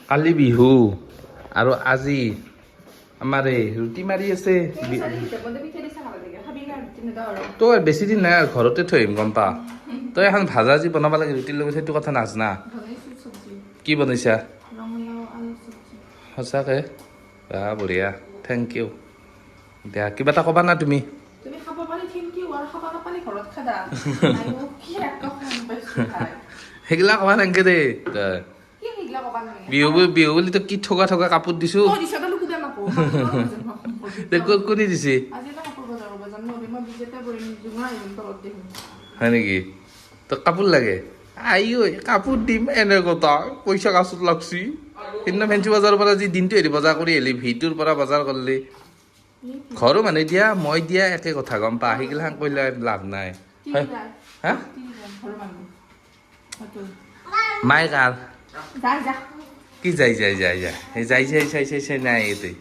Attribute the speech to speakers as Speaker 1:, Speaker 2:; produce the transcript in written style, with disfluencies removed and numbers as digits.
Speaker 1: কালি বিহু আৰু আজি আমাৰ এই ৰুটি মাৰি আছে তই বেছি দিন নাই আৰু ঘৰতে থৈ আহিম গম পা তই এখন ভাজা যি বনাব লাগে ৰুটিৰ লগত সেইটো কথা নাজনা কি বনাইছা সঁচাকে বাহ বঢ়িয়া থেংক ইউ দিয়া কিবা এটা ক'বা না তুমি সেইগিলা ক'বা নেকি দেই তই বিহু বিহু বুলি তই কি ঠগা ঠগা কাপোৰ দিছো কোনে দিছে হয় নেকি তোক কাপোৰ লাগে আইও কাপোৰ দিম এনে কথা পইচা কাচত লাগছি সেইদিনা ফেঞ্চি বজাৰৰ পৰা যি দিনটো হেৰি বজাৰ কৰি আহিলি ভিটোৰ পৰা বজাৰ কৰিলি ঘৰো মানে দিয়া মই দিয়া একে কথা গম পা সেইগিলাখান কৰিলে লাভ নাই হা মায়ে কাৰ কি যাই যাই যাই যাই যাই যাই চাই চাই চাই নাই এইটো